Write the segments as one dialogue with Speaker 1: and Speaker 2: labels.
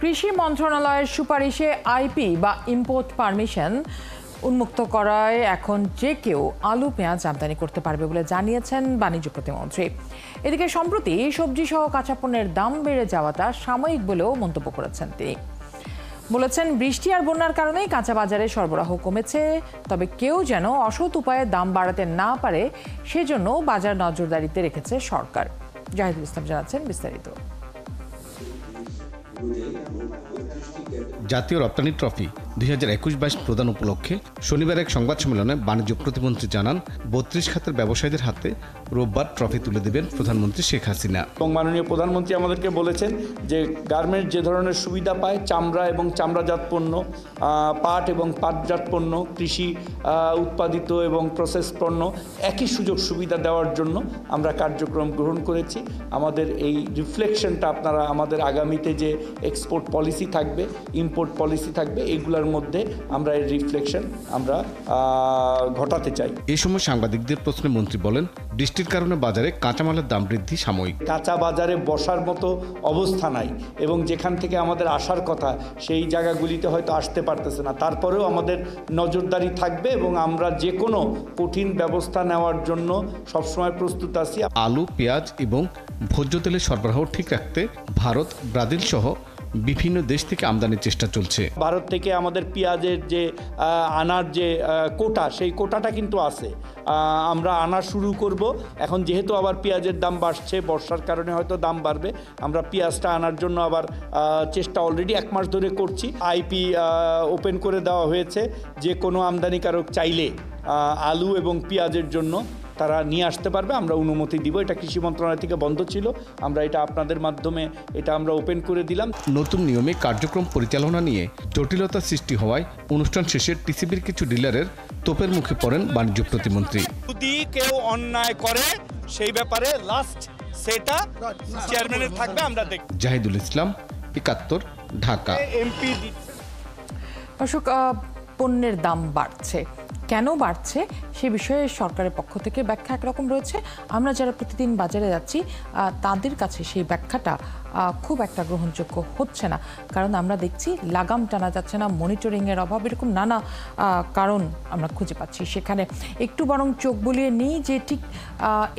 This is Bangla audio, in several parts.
Speaker 1: কৃষি মন্ত্রণালয়ের সুপারিশে আইপি বা ইম্পোর্ট পারমিশন উন্মুক্ত করায় এখন যে কেউ আলু পেঁয়াজ আমদানি করতে পারবে বলে জানিয়েছেন বাণিজ্য প্রতিমন্ত্রী। এদিকে সম্প্রতি সবজি সহ কাঁচা পণ্যের দাম বেড়ে যাওয়াটা সাময়িক বলেও মন্তব্য করেছেন তিনি। বলেছেন, বৃষ্টি আর বন্যার কারণেই কাঁচা বাজারে সরবরাহ কমেছে, তবে কেউ যেন অসৎ উপায়ে দাম বাড়াতে না পারে সেজন্য বাজার নজরদারিতে রেখেছে সরকার। জাহিদুল ইসলাম জানাচ্ছেন বিস্তারিত।
Speaker 2: জাতীয় রপ্তানি ট্রফি 2021-22 প্রদান উপলক্ষে শনিবার এক সংবাদ সম্মেলনে বাণিজ্য প্রতিমন্ত্রী জানান, 32 খাতের ব্যবসায়ীদের হাতে রোববার ট্রফি তুলে দেবেন প্রধানমন্ত্রী শেখ হাসিনা।
Speaker 3: এবং মাননীয় প্রধানমন্ত্রী আমাদেরকে বলেছেন যে গার্মেন্টস যে ধরনের সুবিধা পায়, চামড়া এবং চামড়াজাত পণ্য, পাট এবং পাটজাত পণ্য, কৃষি উৎপাদিত এবং প্রসেস পণ্য একই সুযোগ সুবিধা দেওয়ার জন্য আমরা কার্যক্রম গ্রহণ করেছি। আমাদের এই রিফ্লেকশনটা আপনারা আমাদের আগামীতে যে এক্সপোর্ট পলিসি থাকবে, ইম্পোর্ট পলিসি থাকবে, এইগুলোর মধ্যে আমরা এই রিফ্লেকশন আমরা ঘটাতে চাই।
Speaker 2: এই সময় সাংবাদিকদের প্রশ্নে মন্ত্রী বলেন, বৃষ্টির কারণে বাজারে কাঁচামালের দাম বৃদ্ধি সাময়িক।
Speaker 3: কাঁচা বাজারে বসার মতো অবস্থা নাই এবং যেখান থেকে আমাদের আসার কথা সেই জায়গাগুলিতে হয়তো আসতে পারতেছে না। তারপরেও আমাদের নজরদারি থাকবে এবং আমরা যে কোনো কঠিন ব্যবস্থা নেওয়ার জন্য সবসময় প্রস্তুত আছি।
Speaker 2: আলু, পেঁয়াজ এবং ভোজ্য তেলের সরবরাহ ঠিক রাখতে ভারত, ব্রাজিল সহ বিভিন্ন দেশ থেকে আমদানির চেষ্টা চলছে।
Speaker 3: ভারত থেকে আমাদের পেঁয়াজের যে আনার যে কোটা, সেই কোটাটা কিন্তু আছে, আমরা আনা শুরু করব। এখন যেহেতু আবার পেঁয়াজের দাম বাড়ছে, বর্ষার কারণে হয়তো দাম বাড়বে, আমরা পেঁয়াজটা আনার জন্য আবার চেষ্টা অলরেডি 1 মাস ধরে করছি। আইপি ওপেন করে দেওয়া হয়েছে, যে কোনো আমদানিকারক চাইলে আলু এবং পেঁয়াজের জন্য তারা নিয়ে আসতে পারবে, আমরা অনুমতি দিব। এটা কৃষি মন্ত্রণালয় থেকে বন্ধ ছিল, আমরা এটা আপনাদের মাধ্যমে এটা আমরা ওপেন করে দিলাম।
Speaker 2: নতুন নিয়মে কার্যক্রম পরিচালনা নিয়ে জটিলতা সৃষ্টি হওয়ায় অনুষ্ঠান শেষে টিসিবির কিছু ডিলারের তোপের মুখে পড়েন বাণিজ্য প্রতিমন্ত্রী।
Speaker 3: যদি কেউ অন্যায় করে সেই ব্যাপারে লাস্ট সেটা চেয়ারম্যানের থাকবে, আমরা দেখব।
Speaker 2: জাহিদুল ইসলাম, 71, ঢাকা।
Speaker 3: এমপি
Speaker 1: অশোক, পণ্যের দাম বাড়ছে, কেন বাড়ছে সে বিষয়ে সরকারের পক্ষ থেকে ব্যাখ্যা একরকম রয়েছে। আমরা যারা প্রতিদিন বাজারে যাচ্ছি তাদের কাছে সেই ব্যাখ্যাটা খুব একটা গ্রহণযোগ্য হচ্ছে না, কারণ আমরা দেখছি লাগাম টানা যাচ্ছে না, মনিটরিংয়ের অভাব, এরকম নানা কারণ আমরা খুঁজে পাচ্ছি সেখানে। একটু বরং চোখ বুলিয়ে নিই যে ঠিক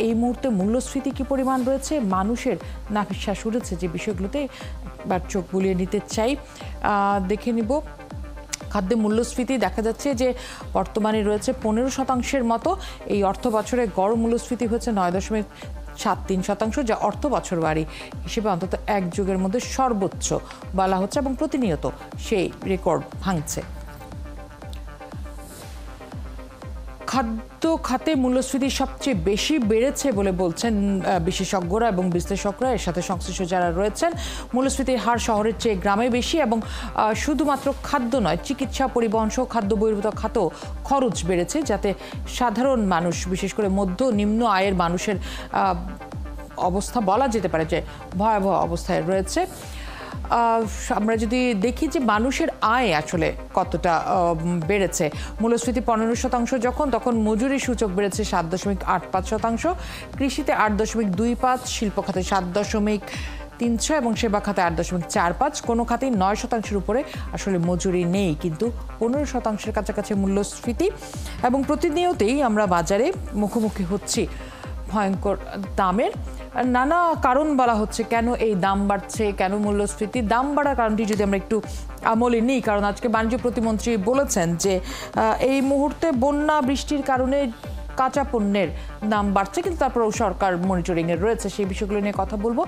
Speaker 1: এই মুহূর্তে মূল্যস্ফীতি কী পরিমাণ রয়েছে, মানুষের নাভিশ্বাস উঠেছে যে বিষয়গুলোতে বা চোখ বুলিয়ে নিতে চাই। দেখে নিব খাদ্য মূল্যস্ফীতি। দেখা যাচ্ছে যে বর্তমানে রয়েছে 15% মতো। এই অর্থ বছরে গড় মূল্যস্ফীতি হচ্ছে 9.73%, যা অর্থ বছর বাড়ি হিসেবে অন্তত এক যুগের মধ্যে সর্বোচ্চ বলা হচ্ছে এবং প্রতিনিয়ত সেই রেকর্ড ভাঙছে। খাদ্য খাতে মূল্যস্ফীতি সবচেয়ে বেশি বেড়েছে বলে বলছেন বিশেষজ্ঞরা এবং বিশ্লেষকরা, এর সাথে সংশ্লিষ্ট যারা রয়েছেন। মূল্যস্ফীতির হার শহরের চেয়ে গ্রামে বেশি এবং শুধুমাত্র খাদ্য নয়, চিকিৎসা, পরিবহন সহ খাদ্য বহির্ভূত খাত খরচ বেড়েছে, যাতে সাধারণ মানুষ, বিশেষ করে মধ্য নিম্ন আয়ের মানুষের অবস্থা বলা যেতে পারে যে ভয়াবহ অবস্থায় রয়েছে। আমরা যদি দেখি যে মানুষের আয় আসলে কতটা বেড়েছে, মূল্যস্ফীতি 15% যখন, তখন মজুরি সূচক বেড়েছে 7.85%, কৃষিতে 8.25, শিল্প খাতে 7.36 এবং সেবা খাতে 8.45। কোনো খাতেই 9% উপরে আসলে মজুরি নেই, কিন্তু 15% কাছাকাছি মূল্যস্ফীতি। এবং প্রতিনিয়তই আমরা বাজারে মুখোমুখি হচ্ছি ভয়ঙ্কর দামের। নানা কারণ বলা হচ্ছে কেন এই দাম বাড়ছে, কেন মূল্যস্ফীতি দাম বাড়ার কারণটি যদি আমরা একটু আমলে নিই, কারণ আজকে বাণিজ্য প্রতিমন্ত্রী বলেছেন যে এই মুহূর্তে বন্যা বৃষ্টির কারণে কাঁচা পণ্যের দাম বাড়ছে, কিন্তু তারপরেও সরকার মনিটরিংয়ে রয়েছে। সেই বিষয়গুলো নিয়ে কথা বলবো।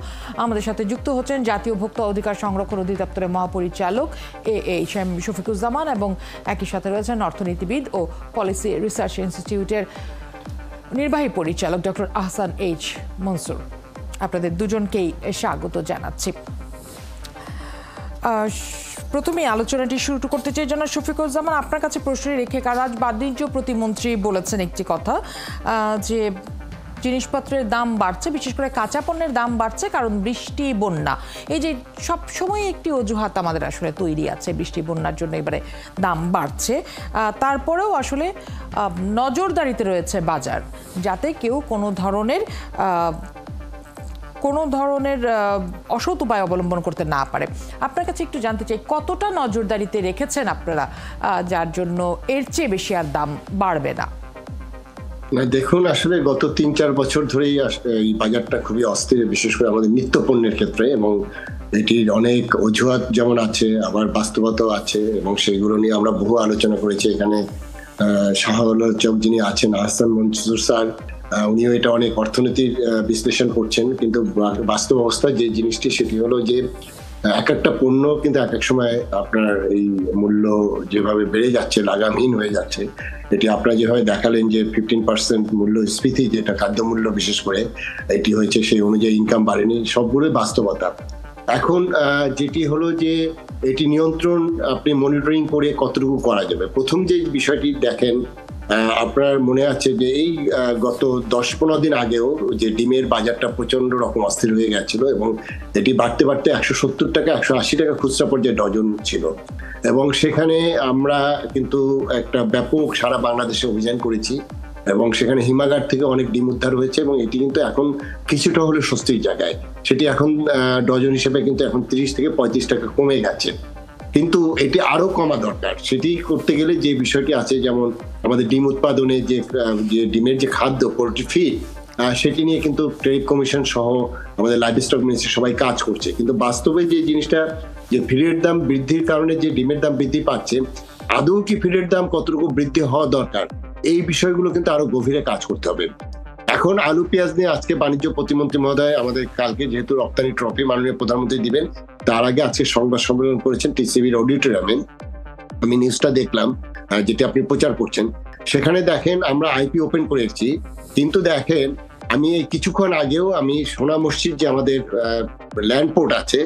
Speaker 1: আমাদের সাথে যুক্ত হচ্ছেন জাতীয় ভোক্তা অধিকার সংরক্ষণ অধিদপ্তরের মহাপরিচালক এএইচএম শফিকুজ্জামান এবং একই সাথে রয়েছেন অর্থনীতিবিদ ও পলিসি রিসার্চ ইনস্টিটিউটের নির্বাহী পরিচালক ডক্টর আহসান এইচ মনসুর। আপনাদের দুজনকেই স্বাগত জানাচ্ছি। প্রথমে আলোচনাটি শুরু করতে চাই জনাব শফিকুজ্জামান, আপনার কাছে প্রশ্ন রেখে, কারণ আজ বাণিজ্য প্রতিমন্ত্রী বলেছেন একটি কথা যে জিনিসপত্রের দাম বাড়ছে, বিশেষ করে কাঁচা পণ্যের দাম বাড়ছে কারণ বৃষ্টি, বন্যা। এই যে সব সময় একটি অজুহাত আমাদের আসলে তৈরি আছে, বৃষ্টি বন্যার জন্য এবারে দাম বাড়ছে। তারপরেও আসলে নজরদারিতে রয়েছে বাজার, যাতে কেউ কোনো ধরনের কোনো ধরনের অসৎ উপায় অবলম্বন করতে না পারে। আপনার কাছে একটু জানতে চাই, কতটা নজরদারিতে রেখেছেন আপনারা যার জন্য এর চেয়ে বেশি আর দাম বাড়বে না?
Speaker 4: না, দেখুন, আসলে গত 3-4 বছর ধরেই এই বাজারটা খুবই অস্থির, বিশেষ করে আমাদের নিত্য পণ্যের ক্ষেত্রে, এবং এটির অনেক অজুহাত যেমন আছে, আবার বাস্তবতাও আছে, এবং সেগুলো নিয়ে আমরা বহু আলোচনা করেছি। এখানে সহ-আলোচক যিনি আছেন আহসান মনসুর স্যার, উনিও এটা অনেক অর্থনীতির বিশ্লেষণ করছেন, কিন্তু বাস্তব অবস্থা যে জিনিসটি সেটি হলো যে এক একটা পণ্য কিন্তু এক এক সময় আপনার এই মূল্য যেভাবে বেড়ে যাচ্ছে, লাগামহীন হয়ে যাচ্ছে। এটি আপনারা যেভাবে দেখালেন যে 15% মূল্যস্ফীতি, যেটা খাদ্যমূল্য বিশেষ করে এটি হয়েছে, সেই অনুযায়ী ইনকাম বাড়েনি, সবগুলোই বাস্তবতা। এখন যেটি হলো যে এটি নিয়ন্ত্রণ আপনি মনিটরিং করে কতটুকু করা যাবে। প্রথম যে বিষয়টি দেখেন, আপনার মনে আছে যে এই গত 10-15 দিন আগেও যে ডিমের বাজারটা প্রচন্ড রকম অস্থির হয়ে গেছিল, এবং এটি বাড়তে বাড়তে 170 টাকা 180 টাকা খুচরা পর্যায়ে ডজন ছিল, এবং সেখানে আমরা কিন্তু একটা ব্যাপক সারা বাংলাদেশে অভিযান করেছি, এবং সেখানে হিমাগার থেকে অনেক ডিম উদ্ধার হয়েছে, এবং এটি কিন্তু এখন কিছুটা হলে স্বস্তির জায়গায়। সেটি এখন ডজন হিসেবে কিন্তু এখন 30 থেকে 35 টাকা কমে গেছে, কিন্তু এটি আরো কমা দরকার। সেটি করতে গেলে যে বিষয়টি আছে, যেমন আমাদের ডিম উৎপাদনে যে ডিমের যে খাদ্য, পোল্ট্রি ফিড, সেটি নিয়ে কিন্তু ট্রেড কমিশন সহ আমাদের লাইভস্টক মিনিস্ট্রি সবাই কাজ করছে, কিন্তু বাস্তবে যে জিনিসটা, যে ফিডের দাম বৃদ্ধির কারণে যে ডিমের দাম বৃদ্ধি পাচ্ছে, আদৌ কি ফিডের দাম কতটুকু বৃদ্ধি হওয়া দরকার, এই বিষয়গুলো কিন্তু আরো গভীরে কাজ করতে হবে। এখন আলু পেঁয়াজ নিয়ে আজকে বাণিজ্য প্রতিমন্ত্রী মহোদয় আমাদের কালকে যেহেতু রপ্তানি ট্রফি মাননীয় প্রধানমন্ত্রী দিবেন, তার আগে আজকে সংবাদ সম্মেলন করেছেন টিসিবির অডিটোরিয়ামে। আমি নিউজটা দেখলাম, যেটা আপনি প্রচার করছেন। সেখানে দেখেন আমরা আইপি ওপেন করেছি, কিন্তু দেখেন আমি এই কিছুক্ষণ আগেও আমি সোনা মসজিদ যে আমাদের ল্যান্ড পোর্ট আছে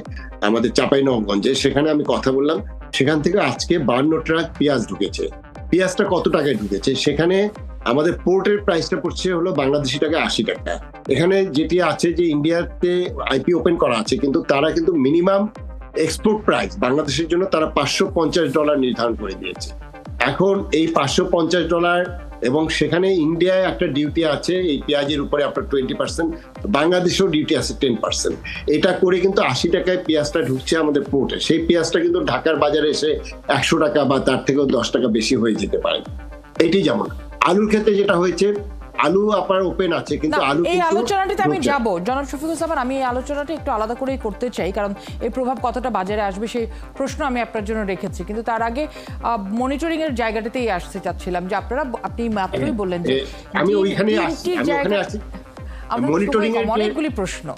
Speaker 4: আমাদের চাঁপাইনবাবগঞ্জে, সেখানে আমি কথা বললাম। সেখান থেকে আজকে 52 ট্রাক পেঁয়াজ ঢুকেছে। পেঁয়াজটা কত টাকায় ঢুকেছে? সেখানে আমাদের পোর্টের প্রাইসটা পড়ছে হলো বাংলাদেশি টাকা 80 টাকা। এখানে যেটি আছে যে ইন্ডিয়াতে আইপি ওপেন করা আছে, কিন্তু তারা কিন্তু মিনিমাম এক্সপোর্ট প্রাইস বাংলাদেশের জন্য তারা $550 নির্ধারণ করে দিয়েছে। এখন এই $550, এবং সেখানে ইন্ডিয়ায় একটা ডিউটি আছে এই পেঁয়াজের উপরে আপনার 20%, বাংলাদেশেও ডিউটি আছে 10%। এটা করে কিন্তু 80 টাকায় পেঁয়াজটা ঢুকছে আমাদের পোর্টে। সেই পেঁয়াজটা কিন্তু ঢাকার বাজারে এসে 100 টাকা বা তার থেকেও 10 টাকা বেশি হয়ে যেতে পারে। এটি যেমন আলুর ক্ষেত্রে যেটা হয়েছে, আলু আপনার ওপেন আছে, কিন্তু আলু
Speaker 1: এই আলোচনাটিতে আমি যাব জনাব শফিকুজ্জামান, আমি এই আলোচনাটি একটু আলাদা করেই করতে চাই, কারণ এর প্রভাব কতটা বাজারে আসবে সেই প্রশ্ন আমি আপনার জন্য রেখেছি। কিন্তু তার আগে মনিটরিং এর জায়গাটাতেই আসতে চাচ্ছিলাম যে আপনি মাত্রই বললেন যে
Speaker 4: আমি ওইখানে আছি, মনিটরিং এর
Speaker 1: অনেকগুলি প্রশ্ন।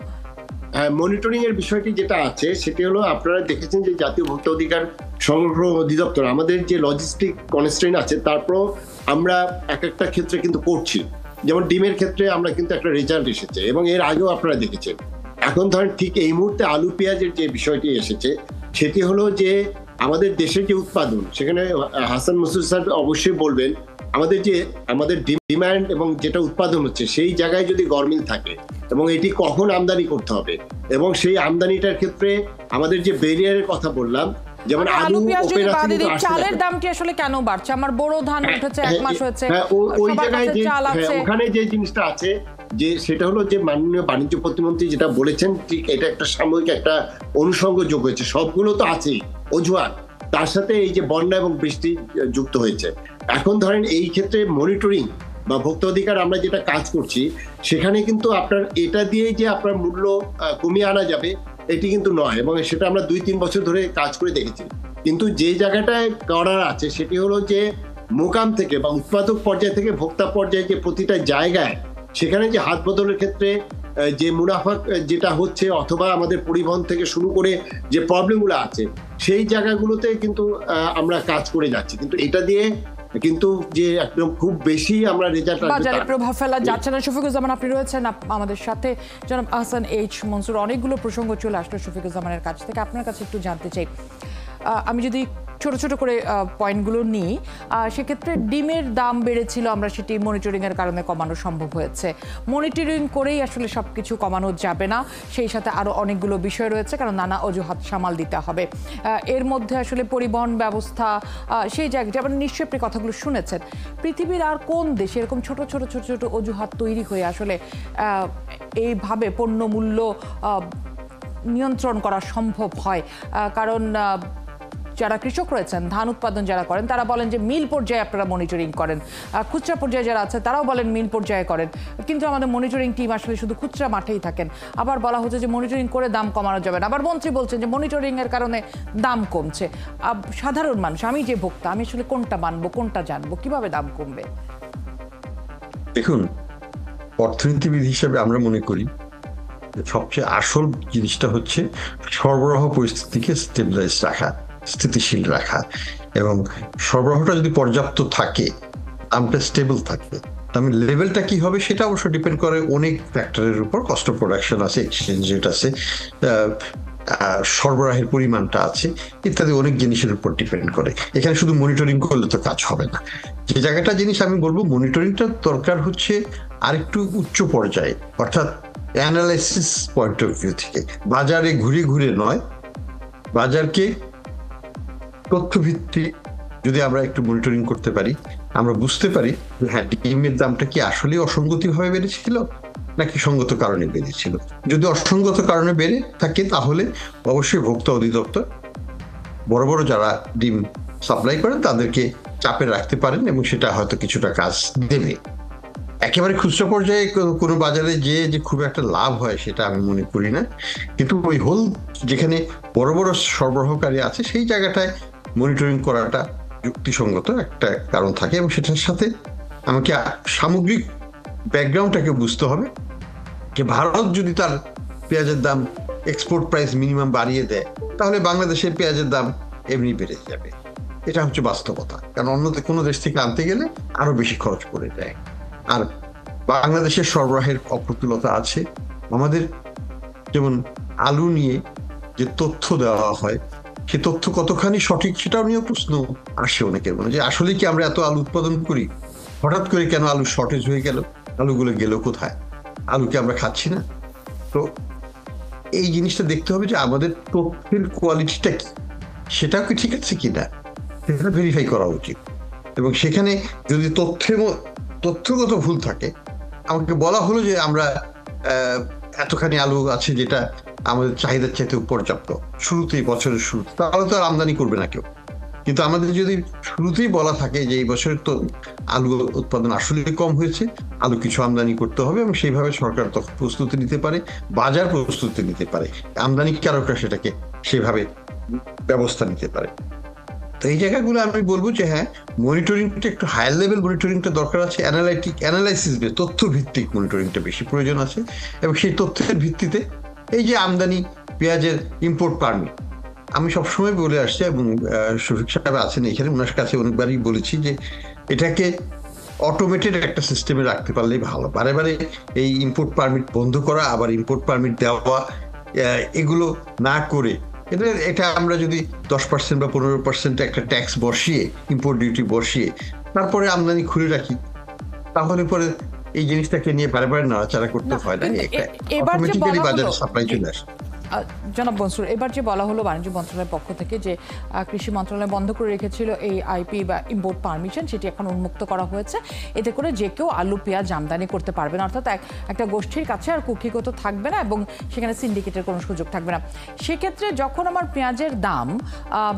Speaker 4: হ্যাঁ, মনিটরিং এর বিষয়টি যেটা আছে সেটি হলো, আপনারা দেখেছেন যে জাতীয় ভোক্তা অধিকার সংরক্ষণ অধিদপ্তর আমাদের যে লজিস্টিক কনস্ট্রেইন আছে, তারপর আমরা এক একটা ক্ষেত্রে কিন্তু করছি। যেমন ডিমের ক্ষেত্রে আমরা কিন্তু একটা রেজাল্ট এসেছে, এবং এর আগেও আপনারা দেখেছেন। এখন ধরেন ঠিক এই মুহূর্তে আলু পেঁয়াজের যে বিষয়টি এসেছে, সেটি হলো যে আমাদের দেশের যে উৎপাদন, সেখানে হাসান মনসুর স্যার অবশ্যই বলবেন, আমাদের ডিমান্ড এবং যেটা উৎপাদন হচ্ছে সেই জায়গায় যদি গরমিল থাকে, এবং এটি কখন আমদানি করতে হবে, এবং সেই আমদানিটার ক্ষেত্রে আমাদের যে ব্যারিয়ারের কথা বললাম, যেমন আলু ওপেন আছে,
Speaker 1: চালের দামটি আসলে কেন বাড়ছে? আমার বড় ধান উঠেছে, 1 মাস হয়েছে,
Speaker 4: ওই জায়গায় যে ওখানে যে জিনিসটা আছে, যে সেটা হলো যে মাননীয় বাণিজ্য প্রতিমন্ত্রী যেটা বলেছেন, ঠিক এটা একটা সাময়িক একটা অনুষঙ্গ যোগ হয়েছে। সবগুলো তো আছেই অজুহাত, তার সাথে এই যে বন্যা এবং বৃষ্টি যুক্ত হয়েছে। এখন ধরেন এই ক্ষেত্রে মনিটরিং বা ভোক্তা অধিকার আমরা যেটা কাজ করছি, সেখানে কিন্তু আপনার এটা দিয়ে যে আপনার মূল্য কমিয়ে আনা যাবে এটি কিন্তু নয়, এবং সেটা আমরা 2-3 বছর ধরে কাজ করে দেখেছি। কিন্তু যে জায়গাটায় করার আছে সেটি হলো যে মোকাম থেকে বা উৎপাদক পর্যায় থেকে ভোক্তা পর্যায়ে যে প্রতিটা জায়গায় সেখানে যে হাত বদলের ক্ষেত্রে যে মুনাফা যেটা হচ্ছে, অথবা আমাদের পরিবহন থেকে শুরু করে যে প্রবলেমগুলো আছে, সেই জায়গাগুলোতে কিন্তু আমরা কাজ করে যাচ্ছি। কিন্তু এটা দিয়ে কিন্তু যে একদম খুব বেশি আমরা রেজাল্ট
Speaker 1: বাজারে প্রভাব ফেলা যাচ্ছে না। শফিকুজ্জামান আপনি রয়েছেন আমাদের সাথে, জনাব আহসান এইচ মনসুর। অনেকগুলো প্রসঙ্গ চলে আসলো শফিকুজ্জামানের কাছ থেকে, আপনার কাছে একটু জানতে চাই। আমি যদি ছোট ছোট করে পয়েন্টগুলো নিই, সেক্ষেত্রে ডিমের দাম বেড়েছিল, আমরা সেটি মনিটরিংয়ের কারণে কমানো সম্ভব হয়েছে। মনিটরিং করেই আসলে সব কিছু কমানো যাবে না, সেই সাথে আরও অনেকগুলো বিষয় রয়েছে, কারণ নানা অজুহাত সামাল দিতে হবে। এর মধ্যে আসলে পরিবহন ব্যবস্থা, সেই জায়গায় যেমন নিশ্চয়ই আপনি কথাগুলো শুনেছেন। পৃথিবীর আর কোন দেশে এরকম ছোট ছোট ছোট ছোট অজুহাত তৈরি হয়ে আসলে এইভাবে পণ্য মূল্য নিয়ন্ত্রণ করা সম্ভব হয়? কারণ যারা কৃষক রয়েছেন, ধান উৎপাদন যারা করেন, তারা বলেন যে মিল পর্যায়ে আপনারা মনিটরিং করেন, খুচরা পর্যায়ে যারা আছে তারাও বলেন মিল পর্যায়ে করেন, কিন্তু আমাদের মনিটরিং টিম আসলে শুধু খুচরা মাঠেই থাকেন। আবার বলা হচ্ছে যে মনিটরিং করে দাম কমানো যাবে না, আবার মন্ত্রী বলছেন যে মনিটরিং এর কারণে দাম কমছে। সাধারণ মানুষ, আমি যে ভোক্তা, আমি আসলে কোনটা মানবো, কোনটা জানবো, কিভাবে দাম কমবে?
Speaker 5: দেখুন, অর্থনীতিবিদ হিসেবে আমরা মনে করি সবচেয়ে আসল জিনিসটা হচ্ছে সরবরাহ পরিস্থিতিকে স্টেবিলাইজ রাখা, স্থিতিশীল রাখা, এবং সরবরাহটা যদি পর্যাপ্ত থাকে, দামটা স্টেবল থাকবে। আমি লেভেলটা কি হবে সেটা অবশ্য ডিপেন্ড করে অনেক ফ্যাক্টরের উপর। কস্ট অফ প্রোডাকশন আছে, এক্সচেঞ্জ রেট আছে, সরবরাহের পরিমাণটা আছে, ইত্যাদি অনেক জিনিসের উপর ডিপেন্ড করে। এখানে শুধু মনিটরিং করলে তো কাজ হবে না। যে জায়গাটা জিনিস আমি বলবো মনিটরিংটা দরকার হচ্ছে আরেকটু উচ্চ পর্যায়ে, অর্থাৎ অ্যানালাইসিস পয়েন্ট অফ ভিউ থেকে, বাজারে ঘুরে ঘুরে নয়, বাজারকে তথ্যভিত্তিক যদি আমরা একটু মনিটরিং করতে পারি, আমরা বুঝতে পারি যে হ্যাঁ, ডিমের দামটা কি আসলে অসঙ্গতিভাবে বেড়েছিল নাকি সঙ্গত কারণে বেড়েছিল। যদি অসঙ্গত কারণে বেড়ে থাকে তাহলে অবশ্যই ভোক্তা অধিদপ্তর বড় বড় যারা ডিম সাপ্লাই করেন তাদেরকে চাপে রাখতে পারেন এবং সেটা হয়তো কিছুটা কাজ দেবে। একেবারে খুচরা পর্যায়ে কোনো বাজারে যে খুব একটা লাভ হয় সেটা আমি মনে করি না, কিন্তু ওই হোল যেখানে বড় বড় সরবরাহকারী আছে সেই জায়গাটায় মনিটরিং করাটা যুক্তিসঙ্গত একটা কারণ থাকে, এবং সেটার সাথে আমাকে সামগ্রিক ব্যাকগ্রাউন্ডটাকে বুঝতে হবে যে ভারত যদি তার পেঁয়াজের দাম এক্সপোর্ট প্রাইস মিনিমাম বাড়িয়ে দেয় তাহলে বাংলাদেশের পেঁয়াজের দাম এমনি বেড়ে যাবে। এটা হচ্ছে বাস্তবতা, কারণ অন্য কোনো দেশ থেকে আনতে গেলে আরো বেশি খরচ পড়ে যায়। আর বাংলাদেশের সরবরাহের অপ্রতুলতা আছে। আমাদের যেমন আলু নিয়ে যে তথ্য দেওয়া হয় সে তথ্য কতখানি সঠিক সেটাও নিয়ে প্রশ্ন আসে অনেকের মনে, যে আসলে কি আমরা এত আলু উৎপাদন করি, হঠাৎ করে কেন আলু শর্টেজ হয়ে গেল, আলুগুলো গেল কোথায়, আলুকে আমরা খাচ্ছি না? তো এই জিনিসটা দেখতে হবে যে আমাদের তথ্যের কোয়ালিটিটা কি, সেটাও কি ঠিক আছে কিনা সেটা ভেরিফাই করা উচিত। এবং সেখানে যদি তথ্যগত ভুল থাকে, আমাকে বলা হলো যে আমরা এতখানি আলু আছে যেটা আমাদের চাহিদার চাইতে পর্যাপ্ত শুরুতেই, বছরের শুরু, তাহলে তো আর আমদানি করবে না কেউ। কিন্তু আমাদের যদি শুরুতেই বলা থাকে যে এই বছর তো আলু উৎপাদন আসলে কম হয়েছে, আলু কিছু আমদানি করতে হবে, এবং সেইভাবে সরকার তখন প্রস্তুতি নিতে পারে, বাজার প্রস্তুতি নিতে পারে, আমদানিকারকরা সেটাকে সেভাবে ব্যবস্থা নিতে পারে। তো এই জায়গাগুলো আমি বলবো যে হ্যাঁ, মনিটরিংটা একটু হায়ার লেভেল মনিটরিংটা দরকার আছে, অ্যানালাইসিস তথ্য ভিত্তিক মনিটরিংটা বেশি প্রয়োজন আছে। এবং সেই তথ্যের ভিত্তিতে এই যে আমদানি পেঁয়াজের ইম্পোর্ট পারমিট, আমি সবসময় বলে আসছি এবং শফিক সাহেব আছেন এখানে, ওনার কাছে অনেকবারই বলেছি যে এটাকে অটোমেটেড একটা সিস্টেমে রাখতে পারলেই ভালো। বারে বারে এই ইম্পোর্ট পারমিট বন্ধ করা, আবার ইম্পোর্ট পারমিট দেওয়া, এগুলো না করে এটা আমরা যদি 10% বা 15% একটা ট্যাক্স বসিয়ে, ইম্পোর্ট ডিউটি বসিয়ে তারপরে আমদানি খুলে রাখি, তাহলে পরে এই জিনিসটাকে নিয়ে বারে বারে নাড়াচাড়া করতে হয় না, অটোমেটিক্যালি বাজারে সাপ্লাই চলে আসে।
Speaker 1: জনাব মনসুর, এবার যে বলা হলো বাণিজ্য মন্ত্রণালয়ের পক্ষ থেকে যে কৃষি মন্ত্রণালয় বন্ধ করে রেখেছিল এই আইপি বা ইম্পোর্ট পারমিশন, সেটি এখন উন্মুক্ত করা হয়েছে। এতে করে যে কেউ আলু পেঁয়াজ আমদানি করতে পারবে না, অর্থাৎ একটা গোষ্ঠীর কাছে আর কুক্ষিগত থাকবে না এবং সেখানে সিন্ডিকেটের কোনো সুযোগ থাকবে না। সেক্ষেত্রে যখন আমার পেঁয়াজের দাম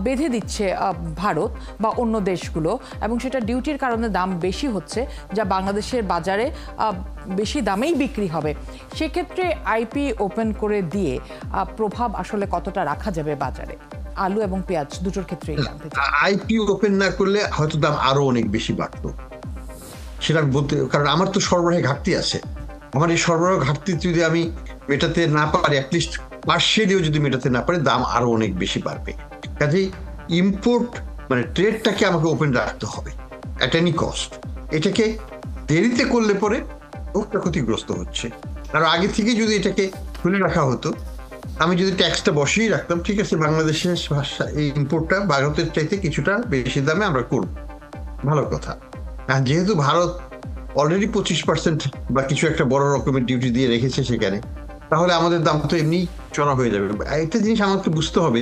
Speaker 1: বেঁধে দিচ্ছে ভারত বা অন্য দেশগুলো, এবং সেটা ডিউটির কারণে দাম বেশি হচ্ছে, যা বাংলাদেশের বাজারে বেশি দামেই বিক্রি হবে, সেক্ষেত্রে আইপি ওপেন করে দিয়ে প্রভাব আসলে কতটা রাখা যাবে বাজারে, আলু এবং পেঁয়াজ দুটোর ক্ষেত্রে?
Speaker 5: আইপি ওপেন না করলে হয়তো দাম আরো অনেক বেশি বাড়তো, সেটা বলতে, কারণ আমার তো সরবরাহে ঘাটতি আছে। আমার এই সরবরাহ ঘাটতি যদি আমি মেটাতে না পারি, অ্যাটলিস্ট পার্শিয়ালিও যদি মেটাতে না পারি, দাম আরো অনেক বেশি বাড়বে। কাজেই ইম্পোর্ট মানে ট্রেডটাকে আমাকে ওপেন রাখতে হবে অ্যাট এনি কস্ট। এটাকে দেরিতে করলে পরে ভোক্তা ক্ষতিগ্রস্ত হচ্ছে। আর আগে থেকে যদি এটাকে খুলে রাখা হতো, আমি যদি ট্যাক্সটা বসিয়ে রাখতাম, ঠিক আছে বাংলাদেশের এই ইম্পোর্টটা ভারতের চাইতে কিছুটা বেশি দামে আমরা করব, ভালো কথা। আর যেহেতু ভারত অলরেডি 25% বা কিছু একটা বড় রকমের ডিউটি দিয়ে রেখেছে সেখানে, তাহলে আমাদের দাম তো এমনি চড়া হয়ে যাবে। একটা জিনিস আমাকে বুঝতে হবে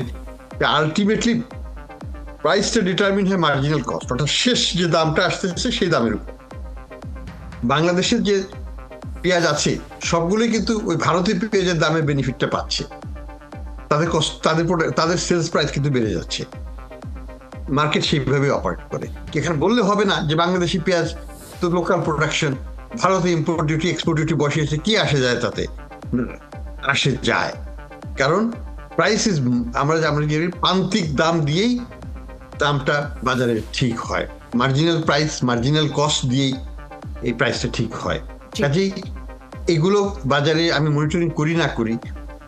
Speaker 5: যে আলটিমেটলি প্রাইসটা ডিটারমিন হয় মার্জিনাল কস্ট, অর্থাৎ শেষ যে দামটা আসতেছে সেই দামের উপর। বাংলাদেশের যে পেঁয়াজ আছে সবগুলোই কিন্তু ওই ভারতীয় পেঁয়াজের দামের বেনিফিটটা পাচ্ছে, তাদের সেলস প্রাইস কিন্তু বেড়ে যাচ্ছে। মার্কেট সেইভাবে অপারেট করে। এখানে বললে হবে না যে বাংলাদেশি পেঁয়াজ তো লোকাল প্রোডাকশন, ভারতে ইম্পোর্ট ডিউটি এক্সপোর্ট ডিউটি বসিয়েছে, কি আসে যায় তাতে? আসে যায়, কারণ প্রাইস ইজ আমরা প্রান্তিক দাম দিয়েই দামটা বাজারে ঠিক হয়, মার্জিনাল প্রাইস মার্জিনাল কস্ট দিয়েই এই প্রাইসটা ঠিক হয়। কাজেই এগুলো বাজারে আমি মনিটরিং করি না করি,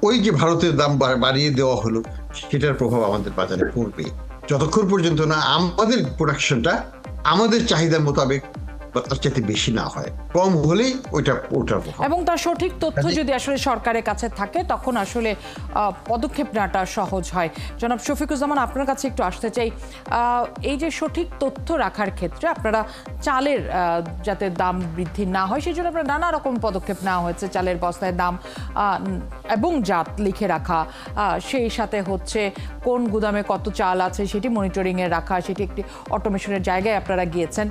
Speaker 5: ওই যে ভারতের দাম বাড়িয়ে দেওয়া হলো সেটার প্রভাব আমাদের বাজারে পড়বে, যতক্ষণ পর্যন্ত না আমাদের প্রোডাকশনটা আমাদের চাহিদার মোতাবেক বা তার চাইতে বেশি না হয়, কম হলেই ওটার প্রভাব।
Speaker 1: এবং তার সঠিক তথ্য যদি আসলে সরকারের কাছে থাকে তখন আসলে পদক্ষেপ নেওয়াটা সহজ হয়। জনাব শফিকুজ্জামান, আপনার কাছে একটু আসতে চাই, এই যে সঠিক তথ্য রাখার ক্ষেত্রে আপনারা চালের যাতে দাম বৃদ্ধি না হয় সেই জন্য আপনারা নানা রকম পদক্ষেপ নেওয়া হয়েছে, চালের বস্তায় দাম এবং জাত লিখে রাখা, সেই সাথে হচ্ছে কোন গুদামে কত চাল আছে সেটি মনিটরিংয়ে রাখা, সেটি একটি অটোমেশনের জায়গায় আপনারা গিয়েছেন।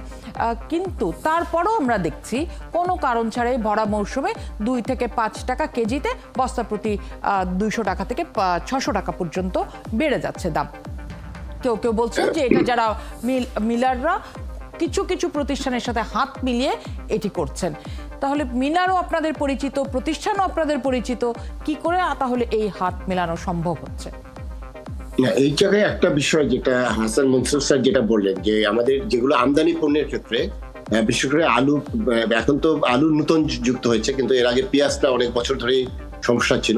Speaker 1: কিন্তু তারপরও আমরা দেখছি কোনো কারণ ছাড়াই ভরা মৌসুমে 2 থেকে 5 টাকা কেজিতে বস্তা প্রতি 200 টাকা থেকে 600 টাকা পর্যন্ত বেড়ে যাচ্ছে দাম। কেউ কেউ বলছেন যে এটা যারা মিলাররা কিছু কিছু প্রতিষ্ঠানের সাথে হাত মিলিয়ে এটি করছেন। তাহলে মিলারও আপনাদের পরিচিত, প্রতিষ্ঠানও আপনাদের পরিচিত, কি করে তাহলে এই হাত মেলানো সম্ভব হচ্ছে?
Speaker 4: এই জায়গায় একটা বিষয় যেটা হাসান মনসুর স্যার যেটা বললেন, যে আমাদের যেগুলো আমদানি পণ্যের ক্ষেত্রে বিশেষ করে আলু, এখন তো আলু নতুন যুক্ত হয়েছে, কিন্তু এর আগে পেঁয়াজটা অনেক বছর ধরে সমস্যা ছিল।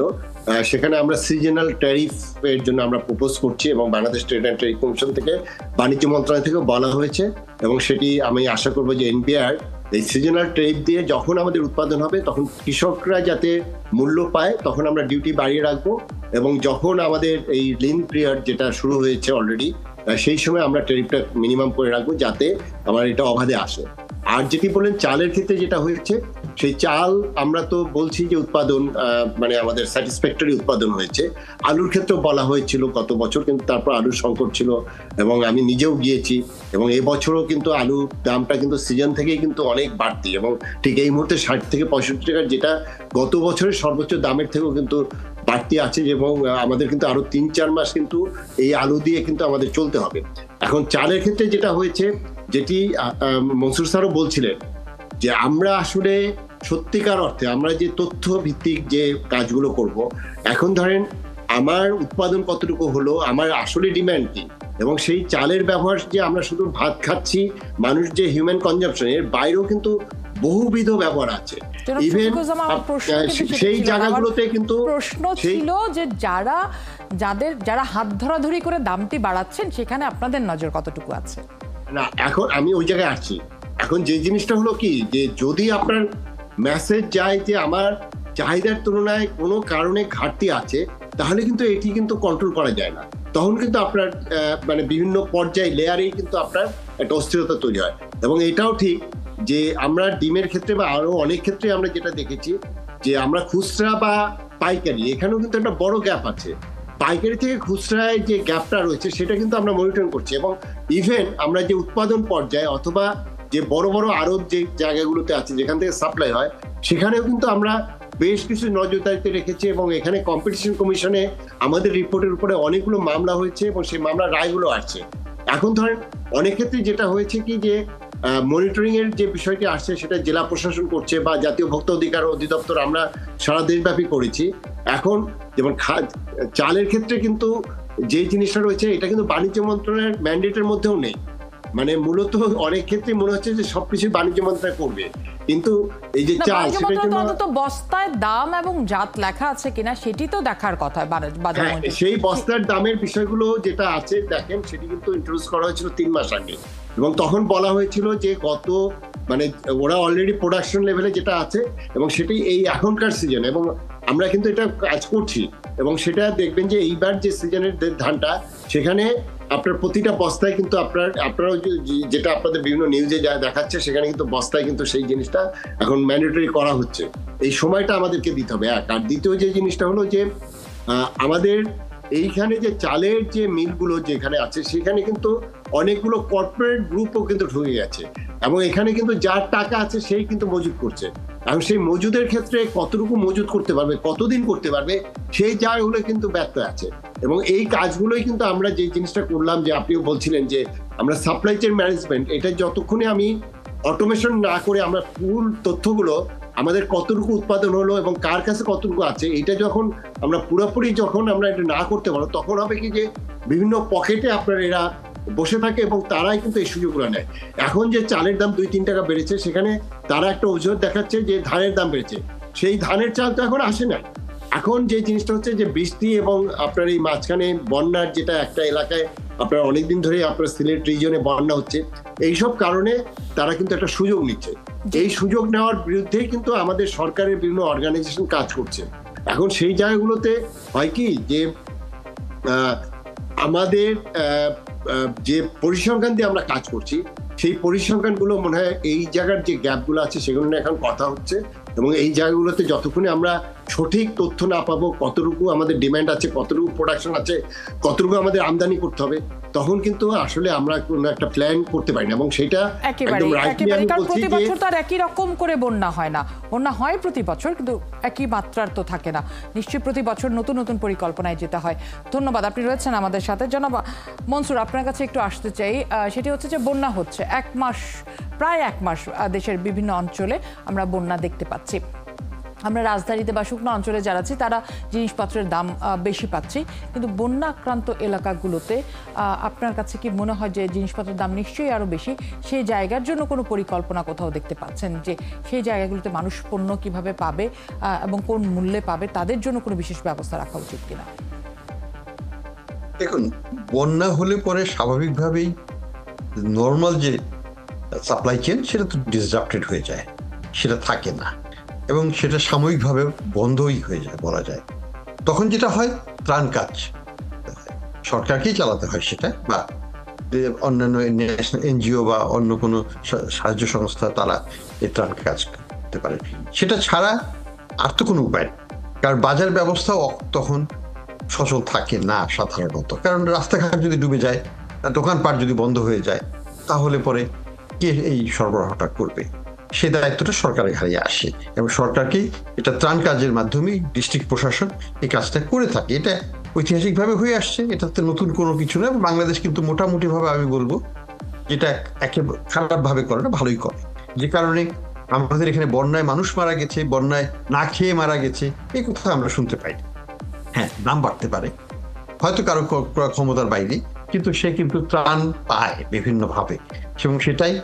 Speaker 4: সেখানে আমরা সিজনাল ট্যারিফের জন্য আমরা প্রপোজ করছি এবং Bangladesh trade and tariff commission থেকে, বাণিজ্য মন্ত্রণালয় থেকে বলা হয়েছে, এবং সেটি আমি আশা করবো যে এনবিআর এই সিজনাল ট্যারিফ দিয়ে যখন আমাদের উৎপাদন হবে তখন কৃষকরা যাতে মূল্য পায়, তখন আমরা ডিউটি বাড়িয়ে রাখবো, এবং যখন আমাদের এই লিন পিরিয়ড যেটা শুরু হয়েছে অলরেডি, সেই সময় আমরা ট্যারিফটা মিনিমাম করে রাখবো যাতে আমার এটা অবাধে আসে। আর যেটি বলেন চালের ক্ষেত্রে যেটা হয়েছে, সেই চাল আমরা তো বলছি যে উৎপাদন মানে আমাদের স্যাটিসফ্যাক্টরি উৎপাদন হয়েছে। আলুর ক্ষেত্রেও বলা হয়েছিল গত বছর, কিন্তু তারপর আলুর সংকট ছিল এবং আমি নিজেও গিয়েছি, এবং এবছরও কিন্তু আলুর দামটা কিন্তু সিজন থেকেই কিন্তু অনেক বাড়তি, এবং ঠিক এই মুহূর্তে 60 থেকে 65 টাকার, যেটা গত বছরের সর্বোচ্চ দামের থেকেও কিন্তু বাড়তি আছে, এবং আমাদের কিন্তু আরো 3-4 মাস কিন্তু এই আলু দিয়ে কিন্তু আমাদের চলতে হবে। এখন চালের ক্ষেত্রে যেটা হয়েছে, যেটি মনসুর স্যারও বলছিলেন, যে আমরা আসলে সত্যিকার অর্থে আমরা যে তথ্য ভিত্তিক যে কাজগুলো করব, এখন ধরেন আমার উৎপাদন কতটুকু হলো, আমার আসলে ডিমান্ড কি, এবং সেই চালের ব্যবহার যে আমরা শুধু ভাত খাচ্ছি, মানুষ যে হিউম্যান কনজাম্পশন, এর বাইরেও কিন্তু বহুবিধ ব্যবহার আছে। ইভেন সেই জায়গাগুলোতে কিন্তু
Speaker 1: প্রশ্ন ছিল যে যারা হাত ধরাধরি করে দামটি বাড়াচ্ছেন সেখানে আপনাদের নজর কতটুকু আছে?
Speaker 4: না, এখন আমি ওই জায়গায় আসছি। এখন যে জিনিসটা হলো কি, যে যদি আপনার মেসেজ যায় যে আমার চাহিদার তুলনায় কোনো কারণে ঘাটতি আছে, তাহলে কিন্তু এটি কিন্তু কন্ট্রোল করা যায় না, তখন কিন্তু আপনার মানে বিভিন্ন পর্যায়ে লেয়ারেই কিন্তু আপনার একটা অস্থিরতা তৈরি হয়। এবং এটাও ঠিক যে আমরা ডিমের ক্ষেত্রে বা আরো অনেক ক্ষেত্রে আমরা যেটা দেখেছি, যে আমরা খুচরা বা পাইকারি, এখানেও কিন্তু একটা বড় গ্যাপ আছে। পাইকারি থেকে খুচরায় যে গ্যাপটা রয়েছে সেটা কিন্তু আমরা মনিটরিং করছি, এবং ইভেন আমরা যে উৎপাদন পর্যায়ে অথবা যে বড় বড় আড়ত যে জায়গাগুলোতে আছে যেখান থেকে সাপ্লাই হয়, সেখানেও কিন্তু আমরা বেশ কিছু নজরদারিতে রেখেছি, এবং এখানে কম্পিটিশন কমিশনে আমাদের রিপোর্টের উপরে অনেকগুলো মামলা হয়েছে এবং সেই মামলার রায়গুলো আসছে। এখন ধরেন অনেক ক্ষেত্রে যেটা হয়েছে কি, যে মনিটরিং এর যে বিষয়টি আসছে সেটা জেলা প্রশাসন করছে বা জাতীয় ভোক্তা অধিকার অধিদপ্তর আমরা সারা দেশব্যাপী করেছি। এখন যেমন চালের ক্ষেত্রে কিন্তু যে জিনিসটা রয়েছে, এটা কিন্তু বাণিজ্য মন্ত্রণালয়ের ম্যান্ডেটের মধ্যেও নেই। মানে মূলত অনেক ক্ষেত্রে মনে হচ্ছে যে সবকিছু বাণিজ্য মন্ত্রণালয় করবে, কিন্তু এই যে চাল, সেটার জন্য
Speaker 1: বস্তায় দাম এবং জাত লেখা আছে কিনা সেটি তো দেখার কথা।
Speaker 4: সেই বস্তার দামের বিষয়গুলো যেটা আছে দেখেন, সেটি কিন্তু ইন্ট্রোডিউস করা হয়েছিল 3 মাস আগে, এবং তখন বলা হয়েছিল যে গত মানে ওরা অলরেডি প্রোডাকশন লেভেলে যেটা আছে, এবং সেটাই এই এখনকার সিজন, এবং আমরা কিন্তু এটা কাজ করছি, এবং সেটা দেখবেন যে এইবার যে সিজনের ধানটা, সেখানে আপনার প্রতিটা বস্তায় কিন্তু আপনারা যেটা আপনাদের বিভিন্ন নিউজে যা দেখাচ্ছে, সেখানে কিন্তু বস্তায় কিন্তু সেই জিনিসটা এখন ম্যান্ডেটরি করা হচ্ছে। এই সময়টা আমাদেরকে দিতে হবে এক। আর দ্বিতীয় যে জিনিসটা হলো যে আমাদের এইখানে যে চালের যে মিলগুলো যেখানে আছে, সেখানে কিন্তু অনেকগুলো কর্পোরেট গ্রুপও কিন্তু ঢুকে গেছে, এবং এখানে কিন্তু যার টাকা আছে সেই কিন্তু মজুত করছে। এবং সেই মজুদের ক্ষেত্রে কতটুকু মজুদ করতে পারবে, কতদিন করতে পারবে, সেই জায়গাগুলো কিন্তু ব্যর্থ আছে। এবং এই কাজগুলোই কিন্তু আমরা যে জিনিসটা করলাম, যে আপনিও বলছিলেন যে আমরা সাপ্লাই চেইন ম্যানেজমেন্ট, এটা যতক্ষণে আমি অটোমেশন না করে আমরা ফুল তথ্যগুলো আমাদের কতটুকু উৎপাদন হলো এবং কার কাছে কতটুকু আছে, এটা যখন আমরা পুরোপুরি আমরা এটা না করতে পারবো, তখন হবে কি যে বিভিন্ন পকেটে আপনার এরা বসে থাকে এবং তারাই কিন্তু এই সুযোগগুলো নেয়। এখন যে চালের দাম 2-3 টাকা বেড়েছে, সেখানে তারা একটা অজুহাত দেখাচ্ছে যে ধানের দাম বেড়েছে। সেই ধানের চাল তো এখন আসে না। এখন যে জিনিসটা হচ্ছে যে বৃষ্টি এবং আপনার এই মাঝখানে বন্যার, যেটা একটা এলাকায় আপনার অনেকদিন ধরে আপনার সিলেট রিজিয়নে বন্যা হচ্ছে, এইসব কারণে তারা কিন্তু একটা সুযোগ নিচ্ছে। এই সুযোগ নেওয়ার বিরুদ্ধে কিন্তু আমাদের সরকারের বিভিন্ন অর্গানাইজেশন কাজ করছে। এখন সেই জায়গাগুলোতে হয় কি যে আমাদের যে পরিসংখ্যান দিয়ে আমরা কাজ করছি, সেই পরিসংখ্যানগুলো মনে হয় এই জায়গার যে গ্যাপগুলো আছে সেগুলো নিয়ে এখন কথা হচ্ছে। এবং এই জায়গাগুলোতে যতক্ষণে আমরা সঠিক তথ্য না পাবো, কতটুকু আমাদের ডিমান্ড আছে, কতটুকু প্রোডাকশন আছে, কতটুকু আমাদের আমদানি করতে হবে, তখন কিন্তু আসলে আমরা কোনো একটা প্ল্যান করতে পারি না। এবং সেটা একদম রাইটলি আমি বলছি যে
Speaker 1: প্রতি বছর তার একই রকম করে বন্যা হয় না। বন্যা হয় প্রতি বছর, কিন্তু একই মাত্রার তো থাকে না। নিশ্চয়ই প্রতি বছর নতুন নতুন পরিকল্পনায় যেতে হয়। ধন্যবাদ, আপনি রয়েছেন আমাদের সাথে। জনাব মনসুর, আপনার কাছে একটু আসতে চাই। সেটি হচ্ছে যে বন্যা হচ্ছে প্রায় এক মাস দেশের বিভিন্ন অঞ্চলে আমরা বন্যা দেখতে পাচ্ছি। আমরা রাজধানীতে বা শুকনো অঞ্চলে যারা আছি তারা জিনিসপত্রের দাম বেশি পাচ্ছি, কিন্তু বন্যা আক্রান্ত এলাকাগুলোতে আপনার কাছে কি মনে হয় যে জিনিসপত্রের দাম নিশ্চয়ই আরও বেশি? সেই জায়গার জন্য কোনো পরিকল্পনা কোথাও দেখতে পাচ্ছেন যে সেই জায়গাগুলোতে মানুষ পণ্য কিভাবে পাবে এবং কোন মূল্যে পাবে, তাদের জন্য কোনো বিশেষ ব্যবস্থা রাখা উচিত কিনা?
Speaker 5: দেখুন, বন্যা হলে পরে স্বাভাবিকভাবেই নর্মাল যে সাপ্লাই চেইন সেটা তো ডিসরাপ্টেড হয়ে যায়, সেটা থাকে না এবং সেটা সাময়িকভাবে বন্ধই হয়ে যায় বলা যায়। তখন যেটা হয়, ত্রাণ কাজ সরকারকেই চালাতে হয় সেটা, বা অন্যান্য এনজিও বা অন্য কোনো সাহায্য সংস্থা তারা এই ত্রাণ কাজ করতে পারে। সেটা ছাড়া আর তো কোনো উপায়, কারণ বাজার ব্যবস্থাও তখন সচল থাকে না সাধারণত। কারণ রাস্তাঘাট যদি ডুবে যায়, দোকানপাট যদি বন্ধ হয়ে যায়, তাহলে পরে কে এই সরবরাহটা করবে? সে দায়িত্বটা সরকারের ঘাড়ে আসে এবং সরকারকেই এটা ত্রাণ কাজের মাধ্যমে ডিস্ট্রিক্ট প্রশাসন এই কাজটা করে থাকে। এটা ঐতিহাসিকভাবে হয়ে আসছে, এটাতে নতুন কোনো কিছু না। বাংলাদেশ কিন্তু মোটামুটিভাবে আমি বলবো যেটা একেবারে খারাপভাবে করে না, ভালোই করে। যে কারণে আমাদের এখানে বন্যায় মানুষ মারা গেছে, বন্যায় না খেয়ে মারা গেছে, এই কথা আমরা শুনতে পাই। হ্যাঁ, দাম বাড়তে পারে, হয়তো কারো ক্ষমতার বাইরে, কিন্তু সে কিন্তু ত্রাণ পায় বিভিন্নভাবে এবং সেটাই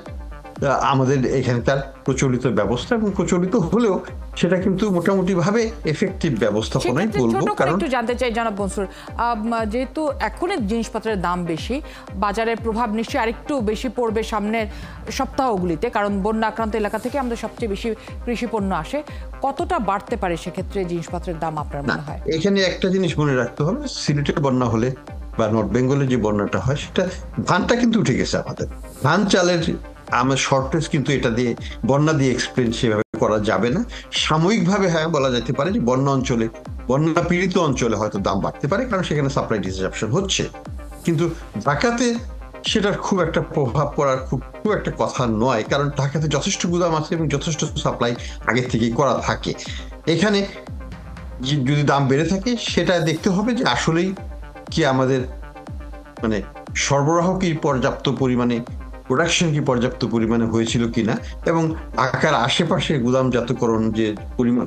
Speaker 5: আমাদের এখানকার প্রচলিত ব্যবস্থা। এবং প্রচলিত হলেও সেটা কিন্তু মোটামুটি ভাবে এফেক্টিভ ব্যবস্থাপনাই বলবো। কারণ
Speaker 1: একটু জানতে চাই জনাব মনসুর, যেহেতু এখন জিনিসপত্রের দাম বেশি, বাজারের প্রভাব নিশ্চয়ই আরেকটু বেশি পড়বে সামনের সপ্তাহগুলিতে, কারণ বন্যা আক্রান্ত এলাকা থেকে আমাদের সবচেয়ে বেশি কৃষি পণ্য আসে। কতটা বাড়তে পারে সেক্ষেত্রে জিনিসপত্রের দাম আপনার মনে হয়?
Speaker 5: এখানে একটা জিনিস মনে রাখতে হবে, সিলেটের বন্যা হলে বা নর্থ বেঙ্গলের যে বন্যাটা হয়, সেটা ধানটা কিন্তু উঠে গেছে আমাদের। ধান চালের আমার শর্টেজ কিন্তু এটা দিয়ে বন্যা দিয়ে এক্সপ্লেন সেভাবে করা যাবে না। সাময়িকভাবে হ্যাঁ বলা যেতে পারে যে বন্যা পীড়িত অঞ্চলে হয়তো দাম বাড়তে পারে, কারণ সেখানে সাপ্লাই ডিসরাপশন হচ্ছে। কিন্তু ঢাকাতে সেটার খুব একটা প্রভাব পড়ার খুব একটা কথা নয়, কারণ ঢাকাতে যথেষ্ট গুদাম আছে এবং যথেষ্ট সাপ্লাই আগে থেকেই করা থাকে। এখানে যদি দাম বেড়ে থাকে, সেটা দেখতে হবে যে আসলেই কি আমাদের মানে সরবরাহ কি পর্যাপ্ত পরিমাণে, প্রোডাকশন কি পর্যাপ্ত পরিমাণে হয়েছিল কিনা, এবং ঢাকার আশেপাশে গুদামজাতকরণ যে পরিমাণ,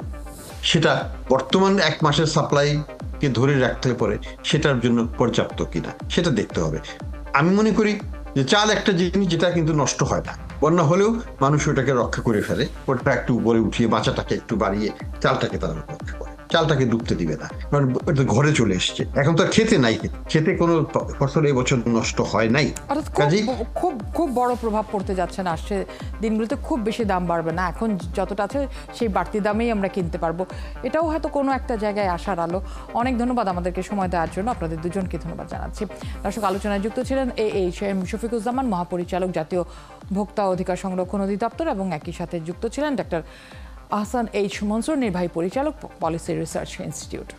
Speaker 5: সেটা বর্তমান এক মাসের সাপ্লাইকে ধরে রাখতে পারে সেটার জন্য পর্যাপ্ত কিনা, সেটা দেখতে হবে। আমি মনে করি যে চাল একটা জিনিস যেটা কিন্তু নষ্ট হয় না, বন্যা হলেও মানুষ ওটাকে রক্ষা করে ফেলে, ওটা একটু উপরে উঠিয়ে বাঁচাটাকে একটু বাড়িয়ে চালটাকে তারা রক্ষা করে, চালটাকে ডুবতে দিবে না, কারণ ঘরে চলে এসছে। এখন তো খেতে নাই, খেতে কোনো ফসল এবছর নষ্ট হয় নাই।
Speaker 1: খুব খুব বড় প্রভাব পড়তে যাচ্ছে না, আসছে দিনগুলোতে খুব বেশি দাম বাড়বে না, এখন যতটা আছে সেই বাড়তি দামেই আমরা কিনতে পারবো। এটাও হয়তো কোনো একটা জায়গায় আসার আলো। অনেক ধন্যবাদ আমাদেরকে সময় দেওয়ার জন্য, আপনাদের দুজনকে ধন্যবাদ জানাচ্ছি। দর্শক, আলোচনায় যুক্ত ছিলেন AHM শফিকুজ্জামান, মহাপরিচালক, জাতীয় ভোক্তা অধিকার সংরক্ষণ অধিদপ্তর, এবং একই সাথে যুক্ত ছিলেন ডক্টর আহসান H. মনসুর, নির্বাহী পরিচালক, পলিসি রিসার্চ ইনস্টিটিউট।